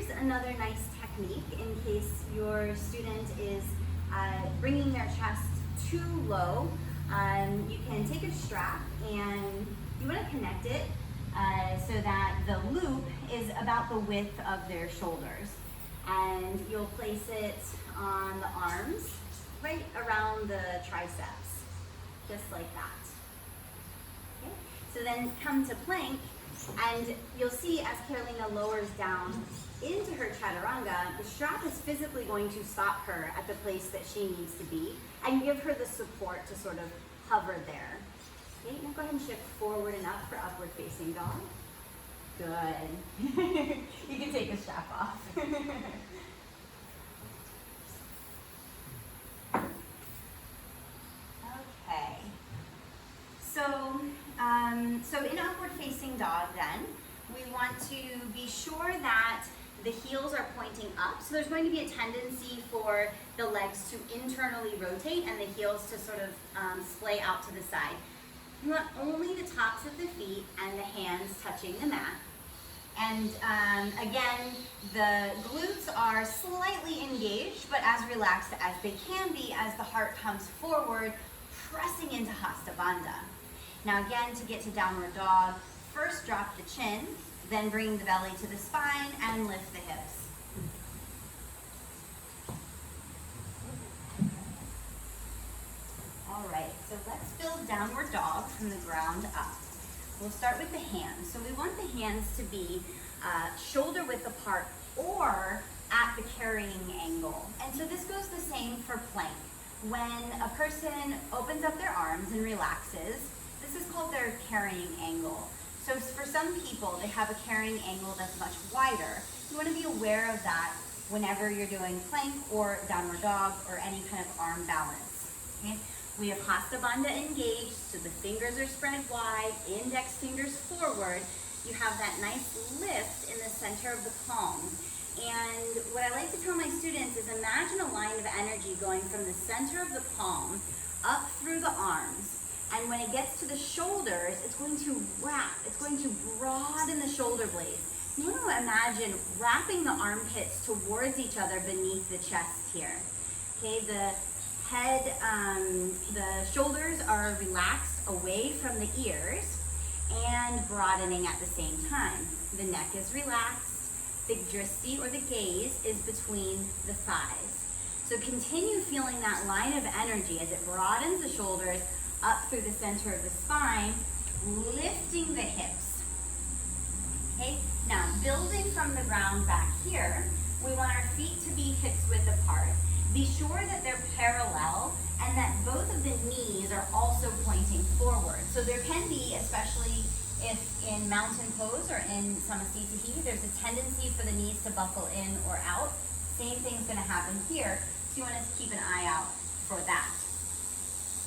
here's another nice technique in case your student is bringing their chest too low. You can take a strap and you want to connect it so that the loop is about the width of their shoulders. And you'll place it on the arms, right around the triceps, just like that. Okay? So then come to plank, and you'll see as Carolina lowers down into her Chaturanga, the strap is physically going to stop her at the place that she needs to be and give her the support to sort of hover there. Okay, now go ahead and shift forward and up for upward facing dog. Good. You can take the strap off. Okay. So in upward facing dog then, we want to be sure that the heels are pointing up. So there's going to be a tendency for the legs to internally rotate and the heels to sort of splay out to the side. You want only the tops of the feet and the hands touching the mat. And again, the glutes are slightly engaged, but as relaxed as they can be as the heart comes forward, pressing into Hasta Bandha. Now again, to get to downward dog, first drop the chin, then bring the belly to the spine and lift the hips. All right, so let's build downward dog from the ground up. We'll start with the hands. So we want the hands to be shoulder width apart or at the carrying angle. And so this goes the same for plank. When a person opens up their arms and relaxes, this is called their carrying angle. So for some people, they have a carrying angle that's much wider. You want to be aware of that whenever you're doing plank or downward dog or any kind of arm balance. Okay? We have Hasta Bandha engaged, so the fingers are spread wide, index fingers forward. You have that nice lift in the center of the palm. And what I like to tell my students is imagine a line of energy going from the center of the palm up through the arms. And when it gets to the shoulders, it's going to wrap, it's going to broaden the shoulder blades. You want to imagine wrapping the armpits towards each other beneath the chest here. Okay, the head, the shoulders are relaxed away from the ears and broadening at the same time. The neck is relaxed. The drishti or the gaze is between the thighs. So continue feeling that line of energy as it broadens the shoulders up through the center of the spine, lifting the hips. Okay, now building from the ground back here, we want our feet to be hips width apart. Be sure that they're parallel and that both of the knees are also pointing forward. So there can be, especially if in mountain pose or in samasthiti, there's a tendency for the knees to buckle in or out. Same thing's going to happen here, so you want to keep an eye out for that.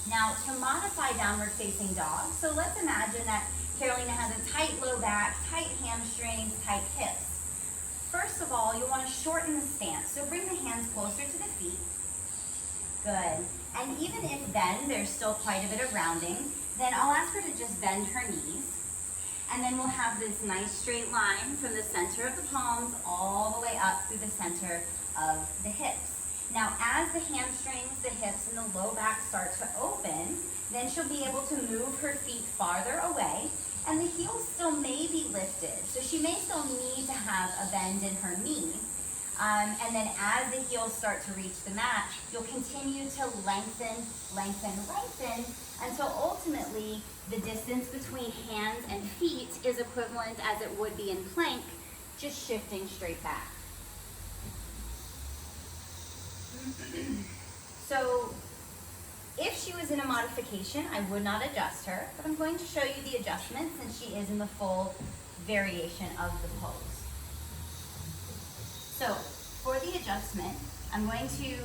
Now, to modify downward facing dog, so let's imagine that Carolina has a tight low back, tight hamstrings, tight hips. First of all, you'll want to shorten the stance. So bring the hands closer to the feet. Good. And even if then there's still quite a bit of rounding, then I'll ask her to just bend her knees. And then we'll have this nice straight line from the center of the palms all the way up through the center of the hips. Now, as the hamstrings, the hips, and the low back start to open, then she'll be able to move her feet farther away, and the heels still may be lifted. So she may still need to have a bend in her knee. And then as the heels start to reach the mat, you'll continue to lengthen, lengthen, lengthen, until ultimately the distance between hands and feet is equivalent as it would be in plank, just shifting straight back. So if she was in a modification, I would not adjust her, but I'm going to show you the adjustment since she is in the full variation of the pose. So for the adjustment, I'm going to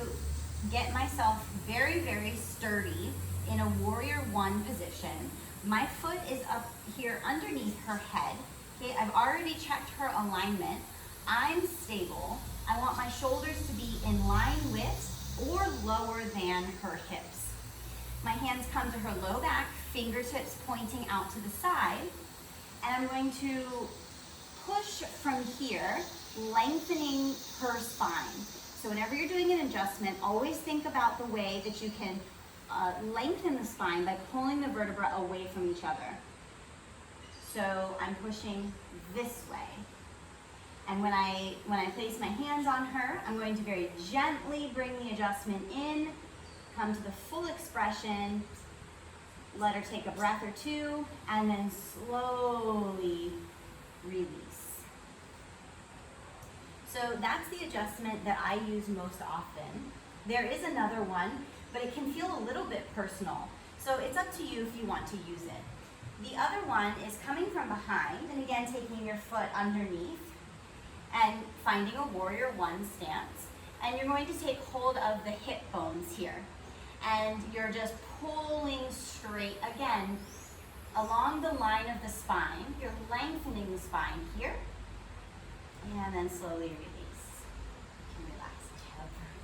get myself very, very sturdy in a warrior one position. My foot is up here underneath her head. Okay, I've already checked her alignment. I'm stable. I want my shoulders to be in line with or lower than her hips. My hands come to her low back, fingertips pointing out to the side, and I'm going to push from here lengthening her spine. So whenever you're doing an adjustment, always think about the way that you can lengthen the spine by pulling the vertebra away from each other. So I'm pushing this way. And when I place my hands on her, I'm going to very gently bring the adjustment in, come to the full expression, let her take a breath or two, and then slowly release. So that's the adjustment that I use most often. There is another one, but it can feel a little bit personal. So it's up to you if you want to use it. The other one is coming from behind, and again, taking your foot underneath and finding a warrior one stance. And you're going to take hold of the hip bones here. And you're just pulling straight, again, along the line of the spine. You're lengthening the spine here. And then slowly release.